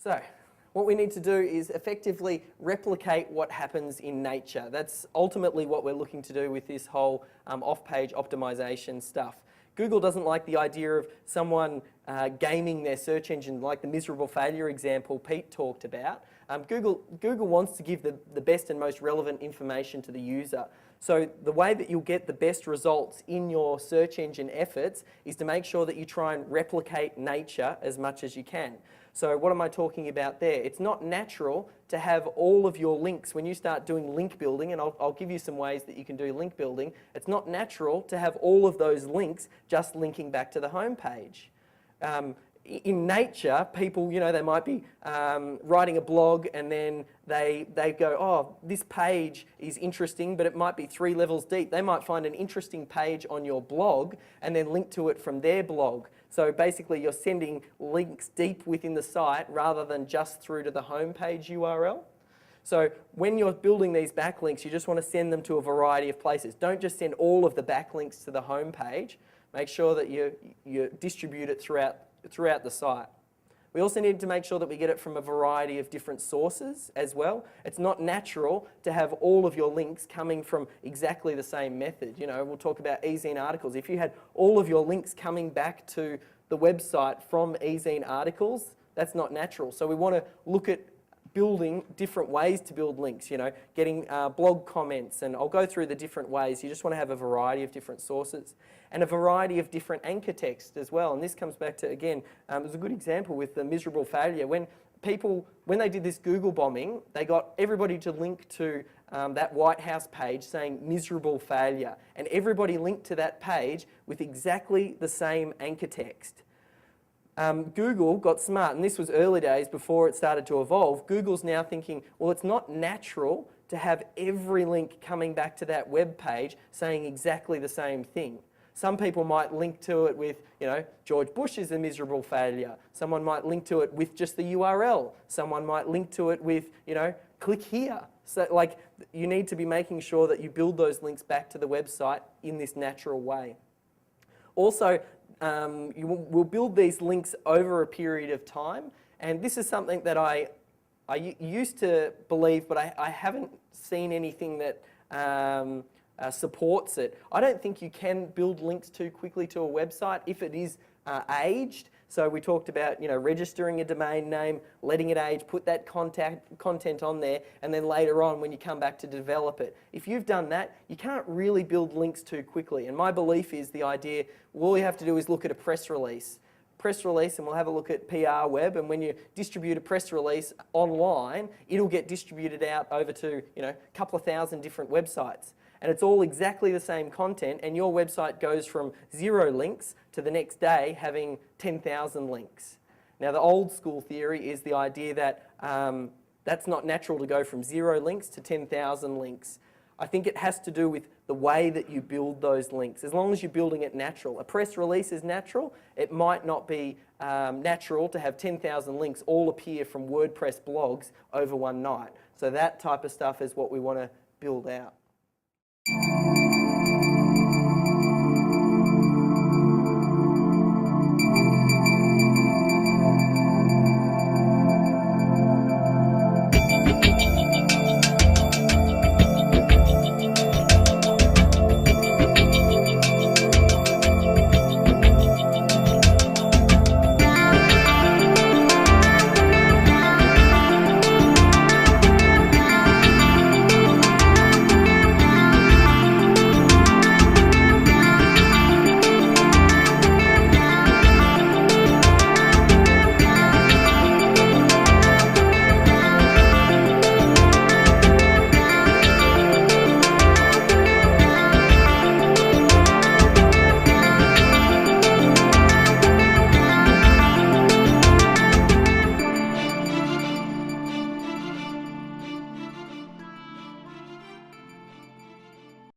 So, what we need to do is effectively replicate what happens in nature. That's ultimately what we're looking to do with this whole off-page optimization stuff. Google doesn't like the idea of someone gaming their search engine, like the miserable failure example Pete talked about. Google wants to give the best and most relevant information to the user. So the way that you'll get the best results in your search engine efforts is to make sure that you try and replicate nature as much as you can. So what am I talking about there? It's not natural to have all of your links when you start doing link building, and I'll give you some ways that you can do link building. It's not natural to have all of those links just linking back to the home page. In nature, people, they might be writing a blog and then they go, oh, this page is interesting, but it might be 3 levels deep. They might find an interesting page on your blog and then link to it from their blog. So basically, you're sending links deep within the site rather than just through to the homepage URL. So when you're building these backlinks, you just want to send them to a variety of places. Don't just send all of the backlinks to the homepage. Make sure that you distribute it throughout the site. We also need to make sure that we get it from a variety of different sources as well. It's not natural to have all of your links coming from exactly the same method. We'll talk about e-zine articles. If you had all of your links coming back to the website from e-zine articles, that's not natural. So we want to look at building different ways to build links, getting blog comments, and I'll go through the different ways. You just want to have a variety of different sources and a variety of different anchor text as well. And this comes back to, again, it was a good example with the miserable failure. When they did this Google bombing, they got everybody to link to that White House page saying miserable failure. And everybody linked to that page with exactly the same anchor text. Google got smart, and this was early days before it started to evolve. Google's now thinking, well, it's not natural to have every link coming back to that web page saying exactly the same thing. Some people might link to it with, George Bush is a miserable failure. Someone might link to it with just the URL. Someone might link to it with, click here. So, you need to be making sure that you build those links back to the website in this natural way. Also, we'll build these links over a period of time, and this is something that I used to believe, but I haven't seen anything that supports it. I don't think you can build links too quickly to a website if it is aged. So we talked about registering a domain name, letting it age, put that content on there, and then later on when you come back to develop it. If you've done that, you can't really build links too quickly. And my belief is the idea, all you have to do is look at a press release. And we'll have a look at PR web, and when you distribute a press release online, it'll get distributed out over to a couple of thousand different websites. And it's all exactly the same content, and your website goes from 0 links to the next day having 10,000 links. Now, the old school theory is the idea that that's not natural to go from 0 links to 10,000 links. I think it has to do with the way that you build those links. As long as you're building it natural. A press release is natural. It might not be natural to have 10,000 links all appear from WordPress blogs over one night. So that type of stuff is what we want to build out.